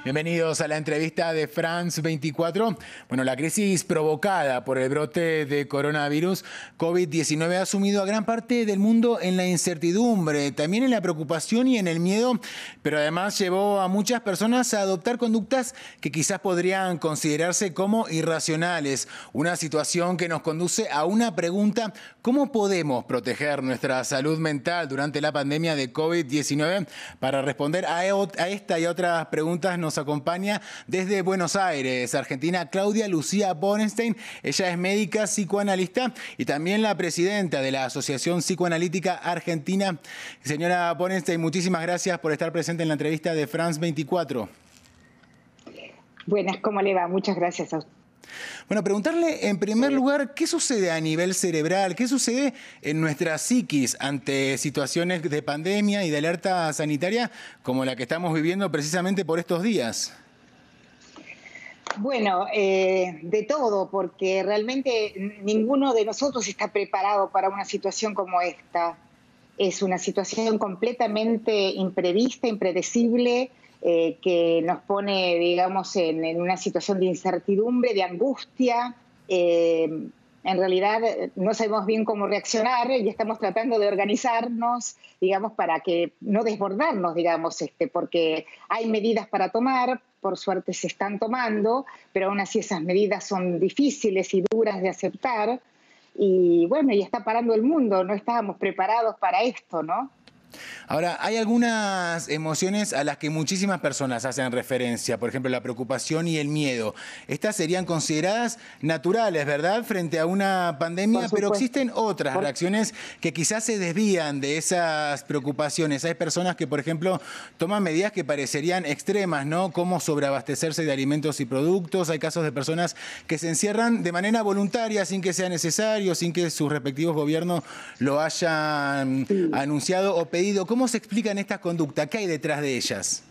Bienvenidos a la entrevista de France 24. Bueno, la crisis provocada por el brote de coronavirus COVID-19 ha sumido a gran parte del mundo en la incertidumbre, también en la preocupación y en el miedo, pero además llevó a muchas personas a adoptar conductas que quizás podrían considerarse como irracionales. Una situación que nos conduce a una pregunta: ¿cómo podemos proteger nuestra salud mental durante la pandemia de COVID-19? Para responder a esta y a otras preguntas nos acompaña desde Buenos Aires, Argentina, Claudia Lucía Borenstein. Ella es médica psicoanalista y también la presidenta de la Asociación Psicoanalítica Argentina. Señora Borenstein, muchísimas gracias por estar presente en la entrevista de France 24. Buenas, ¿cómo le va? Muchas gracias a usted. Bueno, preguntarle en primer lugar, ¿qué sucede a nivel cerebral? ¿Qué sucede en nuestra psiquis ante situaciones de pandemia y de alerta sanitaria como la que estamos viviendo precisamente por estos días? Bueno, de todo, porque realmente ninguno de nosotros está preparado para una situación como esta. Es una situación completamente imprevista, impredecible, que nos pone, digamos, en una situación de incertidumbre, de angustia. En realidad no sabemos bien cómo reaccionar y estamos tratando de organizarnos, digamos, para que no desbordarnos, digamos, porque hay medidas para tomar, por suerte se están tomando, pero aún así esas medidas son difíciles y duras de aceptar. Y bueno, y está parando el mundo, no estábamos preparados para esto, ¿no? Ahora, hay algunas emociones a las que muchísimas personas hacen referencia, por ejemplo, la preocupación y el miedo. Estas serían consideradas naturales, ¿verdad?, frente a una pandemia, pero existen otras reacciones que quizás se desvían de esas preocupaciones. Hay personas que, por ejemplo, toman medidas que parecerían extremas, ¿no?, como sobreabastecerse de alimentos y productos. Hay casos de personas que se encierran de manera voluntaria, sin que sea necesario, sin que sus respectivos gobiernos lo hayan anunciado o pedido. ¿Cómo se explican estas conductas? ¿Qué hay detrás de ellas?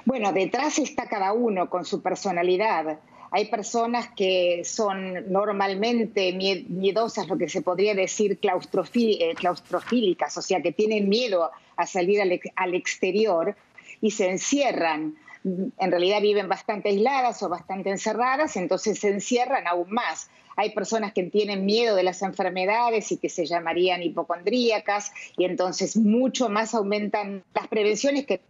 Bueno, detrás está cada uno con su personalidad. Hay personas que son normalmente miedosas, lo que se podría decir claustrofílicas, o sea, que tienen miedo a salir al exterior y se encierran. En realidad viven bastante aisladas o bastante encerradas, entonces se encierran aún más. Hay personas que tienen miedo de las enfermedades y que se llamarían hipocondríacas, y entonces mucho más aumentan las prevenciones que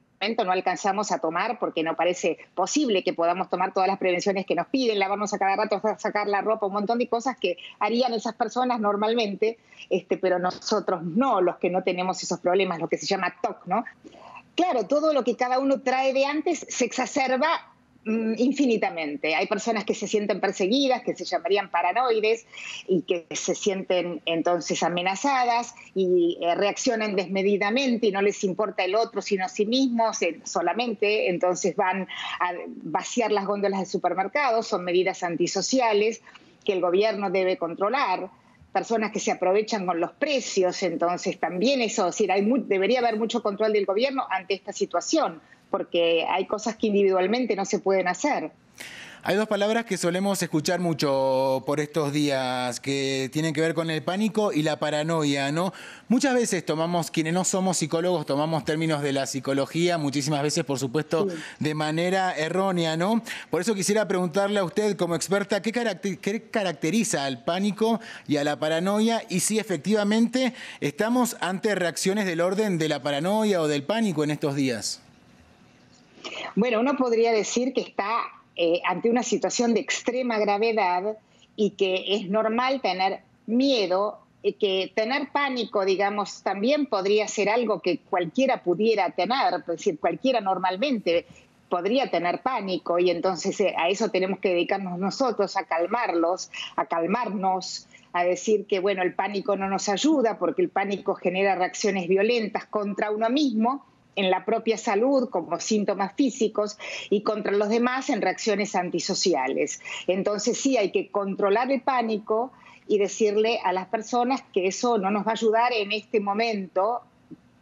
no alcanzamos a tomar porque no parece posible que podamos tomar todas las prevenciones que nos piden, lavarnos a cada rato, sacar la ropa, un montón de cosas que harían esas personas normalmente, pero nosotros no, los que no tenemos esos problemas, lo que se llama TOC, ¿no? Claro, todo lo que cada uno trae de antes se exacerba infinitamente. Hay personas que se sienten perseguidas, que se llamarían paranoides y que se sienten entonces amenazadas y reaccionan desmedidamente y no les importa el otro sino a sí mismos solamente, entonces van a vaciar las góndolas de supermercados. Son medidas antisociales que el gobierno debe controlar. Personas que se aprovechan con los precios, entonces también eso, es decir, debería haber mucho control del gobierno ante esta situación, porque hay cosas que individualmente no se pueden hacer. Hay dos palabras que solemos escuchar mucho por estos días que tienen que ver con el pánico y la paranoia, ¿no? Muchas veces quienes no somos psicólogos, tomamos términos de la psicología, muchísimas veces, por supuesto, de manera errónea, ¿no? Por eso quisiera preguntarle a usted, como experta, ¿qué caracteriza al pánico y a la paranoia? Y si efectivamente estamos ante reacciones del orden de la paranoia o del pánico en estos días. Bueno, uno podría decir que está ante una situación de extrema gravedad y que es normal tener miedo, que tener pánico, digamos, también podría ser algo que cualquiera pudiera tener, es decir, cualquiera normalmente podría tener pánico, y entonces a eso tenemos que dedicarnos nosotros, a calmarnos, a decir que, bueno, el pánico no nos ayuda porque el pánico genera reacciones violentas contra uno mismo, en la propia salud como síntomas físicos, y contra los demás en reacciones antisociales. Entonces sí, hay que controlar el pánico y decirle a las personas que eso no nos va a ayudar en este momento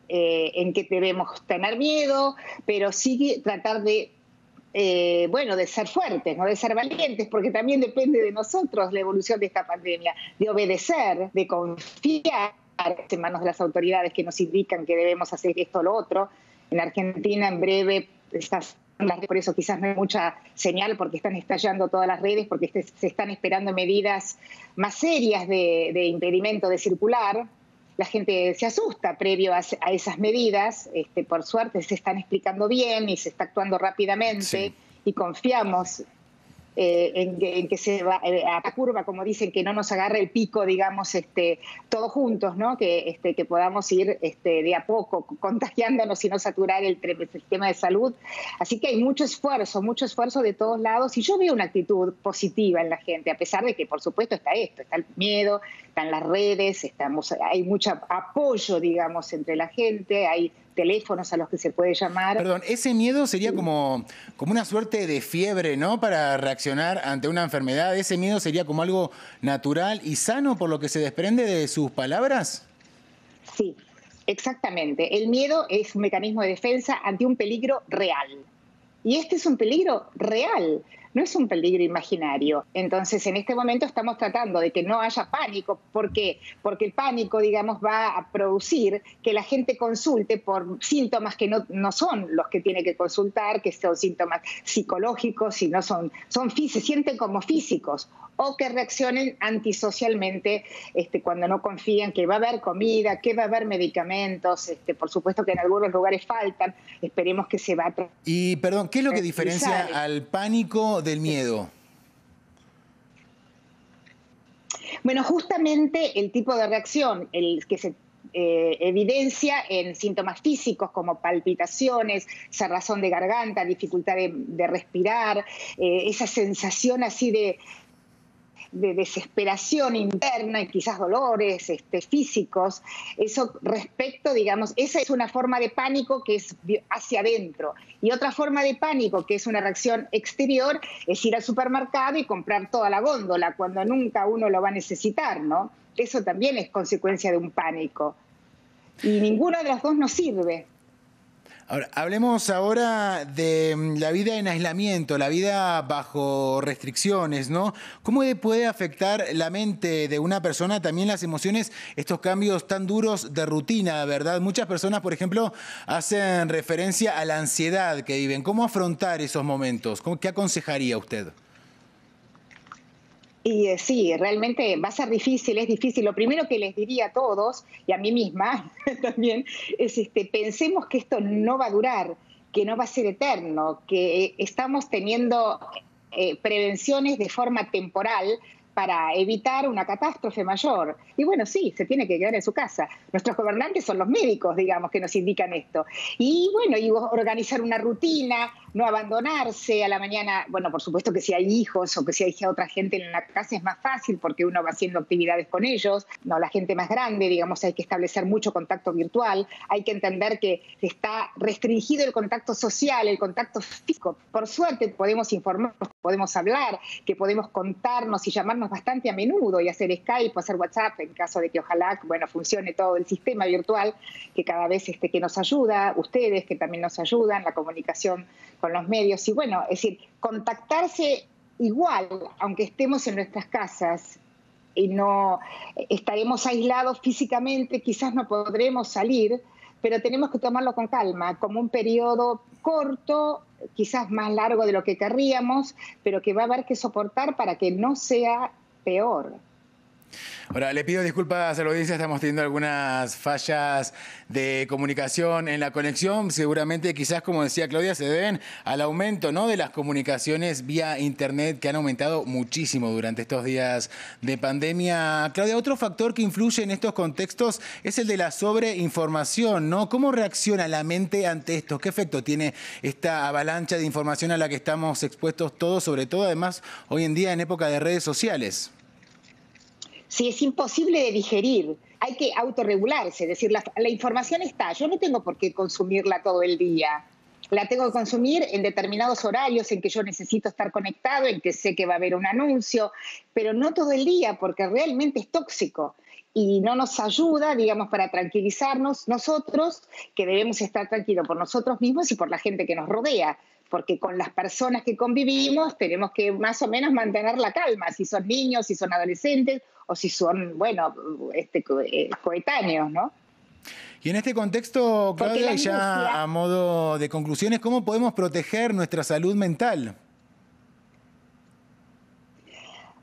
en que debemos tener miedo, pero sí tratar de de ser fuertes, no de ser valientes, porque también depende de nosotros la evolución de esta pandemia, de obedecer, de confiar en manos de las autoridades que nos indican que debemos hacer esto o lo otro. En Argentina en breve está por eso quizás no hay mucha señal porque están estallando todas las redes, porque se están esperando medidas más serias de impedimento de circular. La gente se asusta previo a esas medidas. Por suerte se están explicando bien y se está actuando rápidamente, Sí. y confiamos en que se va a la curva, como dicen, que no nos agarre el pico, digamos, todos juntos, ¿no? Que podamos ir de a poco contagiándonos y no saturar el sistema de salud. Así que hay mucho esfuerzo de todos lados, y yo veo una actitud positiva en la gente, a pesar de que, por supuesto, está el miedo, están las redes, hay mucho apoyo, digamos, entre la gente, hay teléfonos a los que se puede llamar. Perdón, ese miedo sería como una suerte de fiebre, ¿no? Para reaccionar ante una enfermedad. ¿Ese miedo sería como algo natural y sano por lo que se desprende de sus palabras? Sí, exactamente. El miedo es un mecanismo de defensa ante un peligro real. Y este es un peligro real, no es un peligro imaginario. Entonces, en este momento estamos tratando de que no haya pánico. ¿Por qué? Porque el pánico, digamos, va a producir que la gente consulte por síntomas que no son los que tiene que consultar, que son síntomas psicológicos, y no se sienten como físicos, o que reaccionen antisocialmente cuando no confían que va a haber comida, que va a haber medicamentos. Por supuesto que en algunos lugares faltan, esperemos que se va a... Y, perdón, ¿qué es lo que diferencia al pánico del miedo? Bueno, justamente el tipo de reacción, el que se evidencia en síntomas físicos como palpitaciones, cerrazón de garganta, dificultad de respirar, esa sensación así de desesperación interna y quizás dolores físicos. Eso respecto, digamos, esa es una forma de pánico que es hacia adentro. Y otra forma de pánico, que es una reacción exterior, es ir al supermercado y comprar toda la góndola cuando nunca uno lo va a necesitar, ¿no? Eso también es consecuencia de un pánico. Y ninguno de los dos nos sirve. Ahora, hablemos ahora de la vida en aislamiento, la vida bajo restricciones, ¿no? ¿Cómo puede afectar la mente de una persona, también las emociones, estos cambios tan duros de rutina, ¿verdad? Muchas personas, por ejemplo, hacen referencia a la ansiedad que viven. ¿Cómo afrontar esos momentos? ¿Qué aconsejaría usted? Y sí, realmente va a ser difícil, es difícil. Lo primero que les diría a todos, y a mí misma también, es pensemos que esto no va a durar, que no va a ser eterno, que estamos teniendo prevenciones de forma temporal para evitar una catástrofe mayor. Y bueno, sí, se tiene que quedar en su casa. Nuestros gobernantes son los médicos, digamos, que nos indican esto. Y bueno, y organizar una rutina, no abandonarse a la mañana. Bueno, por supuesto que si hay hijos o que si hay otra gente en la casa es más fácil porque uno va haciendo actividades con ellos. No, la gente más grande, digamos, hay que establecer mucho contacto virtual. Hay que entender que está restringido el contacto social, el contacto físico. Por suerte podemos informarnos, podemos hablar, que podemos contarnos y llamarnos bastante a menudo y hacer Skype o hacer WhatsApp en caso de que ojalá, bueno, funcione todo el sistema virtual, que cada vez que nos ayuda, ustedes que también nos ayudan, la comunicación con los medios. Y bueno, es decir, contactarse igual, aunque estemos en nuestras casas y no estaremos aislados físicamente, quizás no podremos salir, pero tenemos que tomarlo con calma, como un periodo corto, quizás más largo de lo que querríamos, pero que va a haber que soportar para que no sea peor. Ahora, le pido disculpas a la audiencia, estamos teniendo algunas fallas de comunicación en la conexión. Seguramente, quizás, como decía Claudia, se deben al aumento, ¿no?, de las comunicaciones vía Internet, que han aumentado muchísimo durante estos días de pandemia. Claudia, otro factor que influye en estos contextos es el de la sobreinformación, ¿no? ¿Cómo reacciona la mente ante esto? ¿Qué efecto tiene esta avalancha de información a la que estamos expuestos todos, sobre todo, además, hoy en día en época de redes sociales? Sí, es imposible de digerir. Hay que autorregularse, es decir, la información está. Yo no tengo por qué consumirla todo el día. La tengo que consumir en determinados horarios en que yo necesito estar conectado, en que sé que va a haber un anuncio, pero no todo el día, porque realmente es tóxico y no nos ayuda, digamos, para tranquilizarnos nosotros, que debemos estar tranquilos por nosotros mismos y por la gente que nos rodea, porque con las personas que convivimos tenemos que más o menos mantener la calma, si son niños, si son adolescentes o si son, bueno, coetáneos, ¿no? Y en este contexto, Claudia, y ya a modo de conclusiones, ¿cómo podemos proteger nuestra salud mental?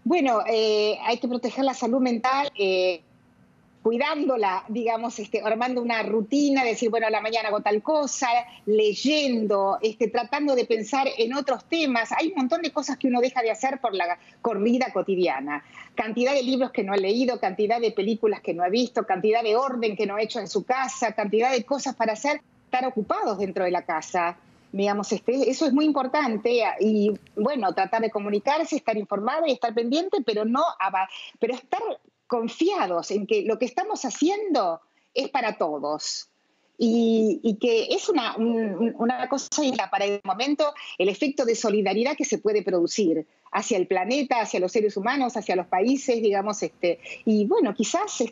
Bueno, hay que proteger la salud mental cuidándola, digamos, armando una rutina, decir, bueno, a la mañana hago tal cosa, leyendo, tratando de pensar en otros temas. Hay un montón de cosas que uno deja de hacer por la corrida cotidiana. Cantidad de libros que no ha leído, cantidad de películas que no ha visto, cantidad de orden que no ha hecho en su casa, cantidad de cosas para hacer, estar ocupados dentro de la casa. Digamos, eso es muy importante y, bueno, tratar de comunicarse, estar informado y estar pendiente, pero estar confiados en que lo que estamos haciendo es para todos y que es una cosa para el momento, el efecto de solidaridad que se puede producir hacia el planeta, hacia los seres humanos, hacia los países, digamos, y bueno, quizás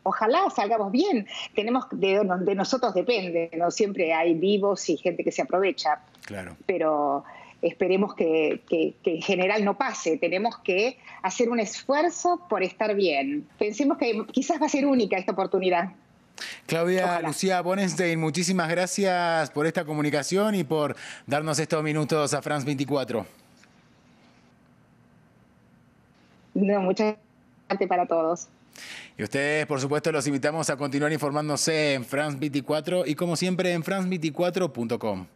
ojalá salgamos bien. De nosotros depende, no siempre hay vivos y gente que se aprovecha. Claro. Pero esperemos que en general no pase. Tenemos que hacer un esfuerzo por estar bien. Pensemos que quizás va a ser única esta oportunidad. Claudia Ojalá. Lucía Borenstein, muchísimas gracias por esta comunicación y por darnos estos minutos a France 24. No, mucha suerte para todos. Y ustedes, por supuesto, los invitamos a continuar informándose en France 24 y como siempre en france24.com.